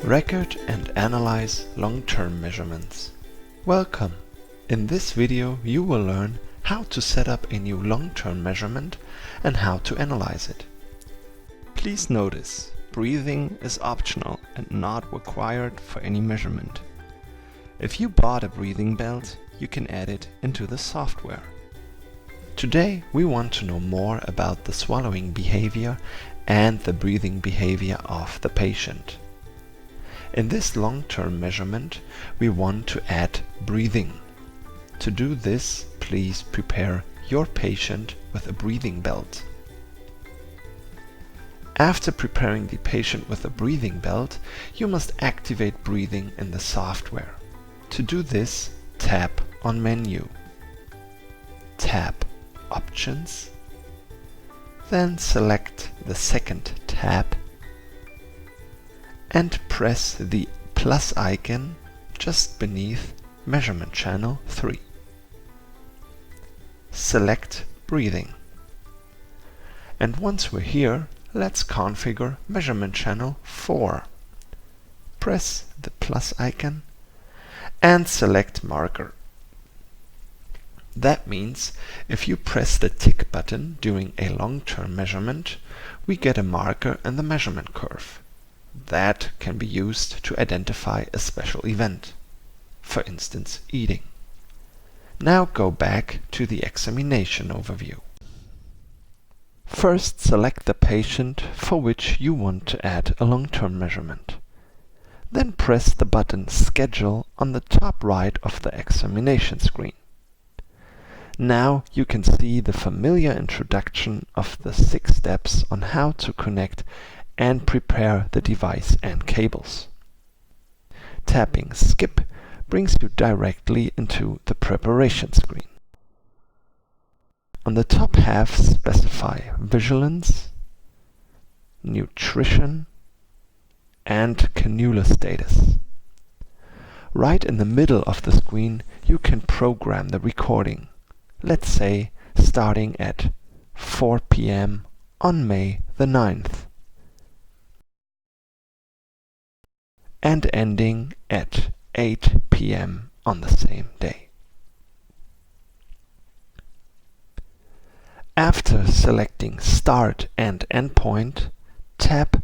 Record and analyze long-term measurements. Welcome! In this video you will learn how to set up a new long-term measurement and how to analyze it. Please notice, breathing is optional and not required for any measurement. If you bought a breathing belt, you can add it into the software. Today we want to know more about the swallowing behavior and the breathing behavior of the patient. In this long-term measurement, we want to add breathing. To do this, please prepare your patient with a breathing belt. After preparing the patient with a breathing belt, you must activate breathing in the software. To do this, tap on Menu, tap Options, then select the second tab and press the plus icon just beneath Measurement Channel 3. Select Breathing. And once we're here, let's configure Measurement Channel 4. Press the plus icon and select Marker. That means if you press the tick button during a long-term measurement, we get a marker in the measurement curve. That can be used to identify a special event, for instance eating. Now go back to the examination overview. First select the patient for which you want to add a long-term measurement. Then press the button Schedule on the top right of the examination screen. Now you can see the familiar introduction of the 6 steps on how to connect and prepare the device and cables. Tapping Skip brings you directly into the preparation screen. On the top half specify vigilance, nutrition, and cannula status. Right in the middle of the screen you can program the recording, let's say starting at 4 p.m. on May the 9th. And ending at 8 p.m. on the same day. After selecting Start and Endpoint, tap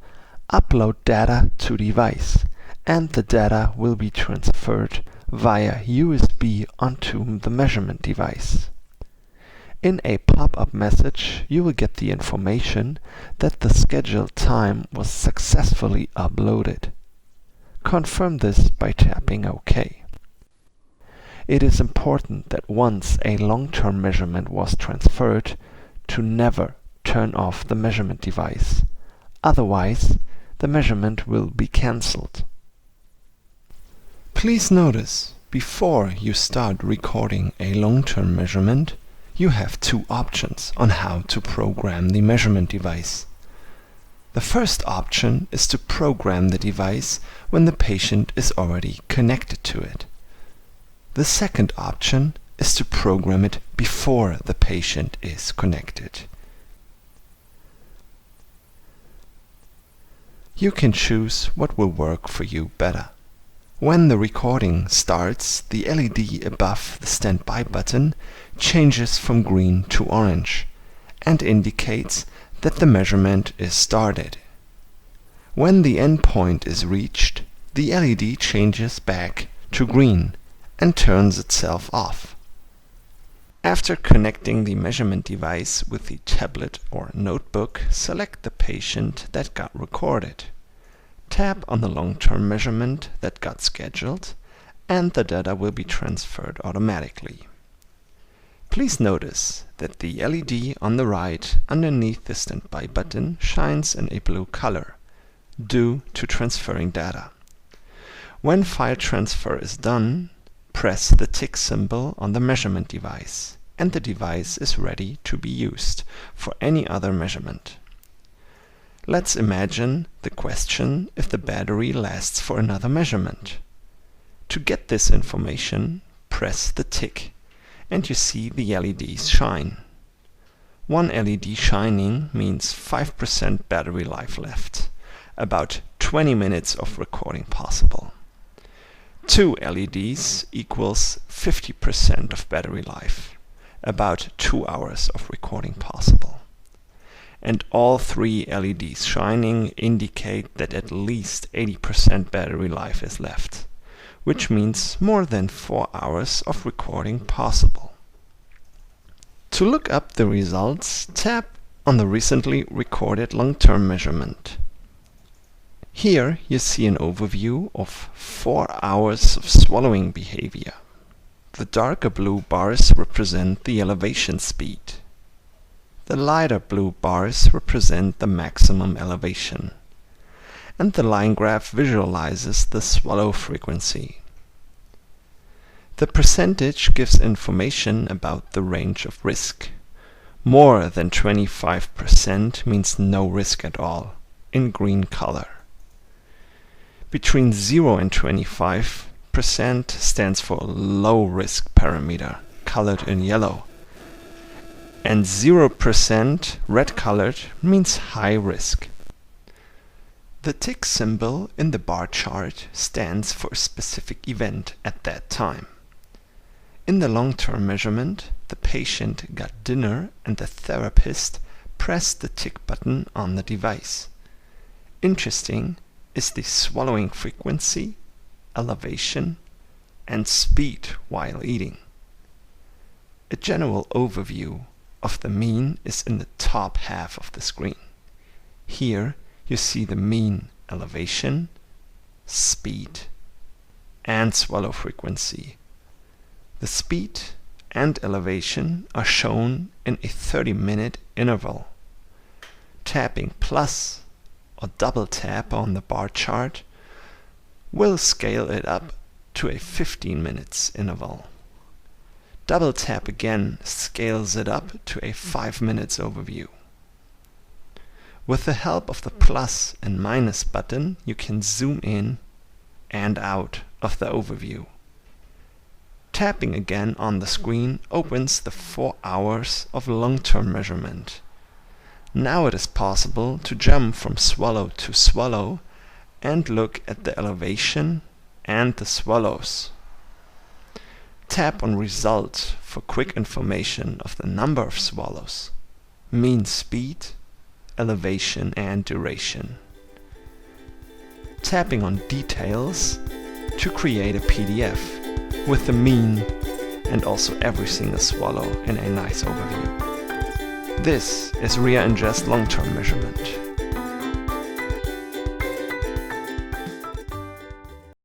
Upload Data to Device, and the data will be transferred via USB onto the measurement device. In a pop-up message, you will get the information that the scheduled time was successfully uploaded. Confirm this by tapping OK. It is important that once a long-term measurement was transferred, to never turn off the measurement device. Otherwise, the measurement will be cancelled. Please notice, before you start recording a long-term measurement, you have 2 options on how to program the measurement device. The first option is to program the device when the patient is already connected to it. The second option is to program it before the patient is connected. You can choose what will work for you better. When the recording starts, the LED above the standby button changes from green to orange and indicates that the measurement is started. When the endpoint is reached, the LED changes back to green and turns itself off. After connecting the measurement device with the tablet or notebook, select the patient that got recorded. Tap on the long-term measurement that got scheduled, and the data will be transferred automatically. Please notice that the LED on the right underneath the standby button shines in a blue color, due to transferring data. When file transfer is done, press the tick symbol on the measurement device, and the device is ready to be used for any other measurement. Let's imagine the question if the battery lasts for another measurement. To get this information, press the tick, and you see the LEDs shine. One LED shining means 5% battery life left, about 20 minutes of recording possible. 2 LEDs equals 50% of battery life, about 2 hours of recording possible. And all 3 LEDs shining indicate that at least 80% battery life is left, which means more than 4 hours of recording possible. To look up the results, tap on the recently recorded long-term measurement. Here you see an overview of 4 hours of swallowing behavior. The darker blue bars represent the elevation speed. The lighter blue bars represent the maximum elevation. And the line graph visualizes the swallow frequency. The percentage gives information about the range of risk. More than 25% means no risk at all, in green color. Between 0 and 25% stands for low risk parameter, colored in yellow. And 0%, red colored, means high risk. The tick symbol in the bar chart stands for a specific event at that time. In the long-term measurement, the patient got dinner and the therapist pressed the tick button on the device. Interesting is the swallowing frequency, elevation, and speed while eating. A general overview of the mean is in the top half of the screen. Here you see the mean elevation, speed, and swallow frequency. The speed and elevation are shown in a 30-minute interval. Tapping plus or double tap on the bar chart will scale it up to a 15 minutes interval. Double tap again scales it up to a 5 minutes overview. With the help of the plus and minus button, you can zoom in and out of the overview. Tapping again on the screen opens the 4 hours of long-term measurement. Now it is possible to jump from swallow to swallow and look at the elevation and the swallows. Tap on Result for quick information of the number of swallows, mean speed, elevation and duration. Tapping on Details to create a PDF with the mean and also every single swallow in a nice overview. This is RehaIngest long-term measurement.